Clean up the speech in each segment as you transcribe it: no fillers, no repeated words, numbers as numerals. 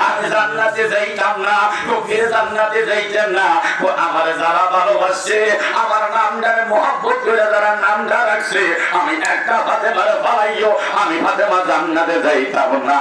আমি জান্নাতে যাইতাম না, কবির জান্নাতে যাইতেন না। আমার যারা ভালোবাসে, আমার নামটারে মহব্বত করে যারা নামটা রাখছে, আমি একটা ফাতেমার পালাইও আমি ফাতেমা জান্নাতে যাইতাম না।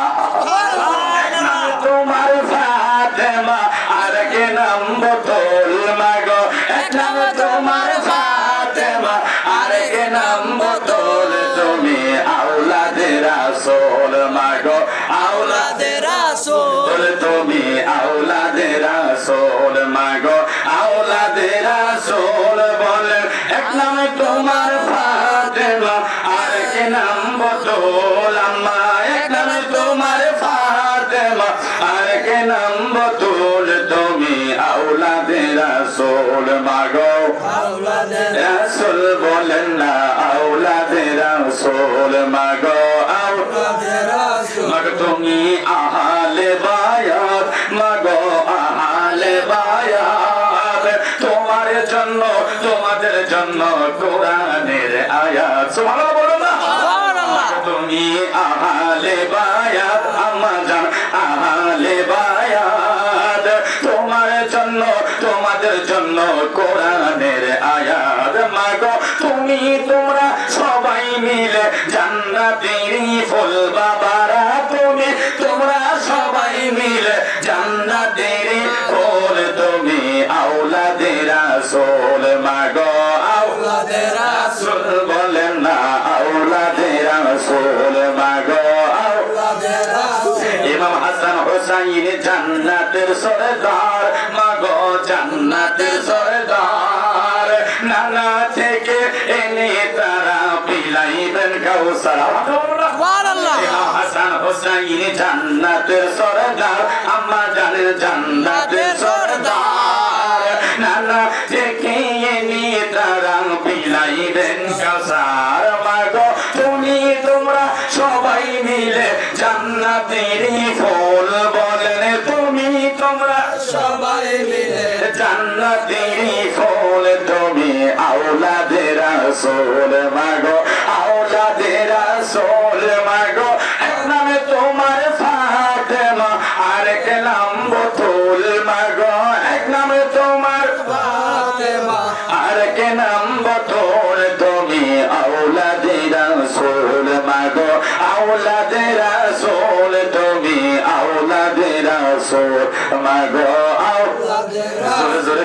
তোমার ফাতেমা আর কে নাম বদল মাগো, এক নাম তোমার ফাতেমা আর কে নাম বদল। তুমি আওলাদে রাসূল মাগো, আওলাদে রাসূল। তুমি আওলাদে রাসূল মাগো, আওলাদে রাসূল। বলেন এক নাম তোমার ফাতেমা আর কে নাম বদল। আম্মা এক নাম তোমার ফাতেমা আর কে নাম বদল। তুমি আওলাদে রাসূল মাগো, আওলাদে রাসূল। বলেন না আওলাদে রাসূল মাগো, আওলাদে রাসূল। মাগো তুমি আহলে বায়াত, মাগো আহলে বায়াত। তোমার জন্য তোমাদের জন্য কোরআনের আয়াত। সুবহানাল্লাহ বলো না, সুবহানাল্লাহ। তুমি আহলে বায়াত, আম্মা জান আহলে বায়াত। তোমার জন্য তোমাদের জন্য কোরআনের আয়াত। মাগো তুমি তোমরা সবাই মিলে জান্নাতের ফুল বাবারা। তুমি তোমরা সবাই মিলে জান্নাতের ফুল। তুমি আওলাদে রাসূল মাগো, আওলাদে রাসূল। বলেন না আওলাদে রাসূল মাগো, আওলাদে রাসূল। ইমাম হাসান হুসাইন জান্নাতের সরদার মাগো, জান্নাতের সরদার। নানা থেকে এনে তারা বিলাইবেন কাউসার। সুবহানাল্লাহ। ইমাম হাসান হুসাইন জান্নাতের সরদার, আম্মা জানের জান্নাতের সরদার। নানা থেকে এনে তারা বিলাইবেন কাউসার। মাগো তুমি তোমরা সবাই মিলে জান্নাতের ফুল। বলেন তুমি তোমরা সবাই মিলে জান্নাতের ফুল। তুমি আওলাদে রাসূল মাগো, আওলাদে রাসূল মাগো। এক নামে তোমার ফাতেমা আর এক নাম বতুল মাগো, এক নামে তোমার ফাতেমা আর এক নাম বতুল। তুমি আওলাদে রাসূল মাগো, আওলাদে রাসূল। তুমি আওলাদে রাসূল মাগো, আওলাদে রাসূল।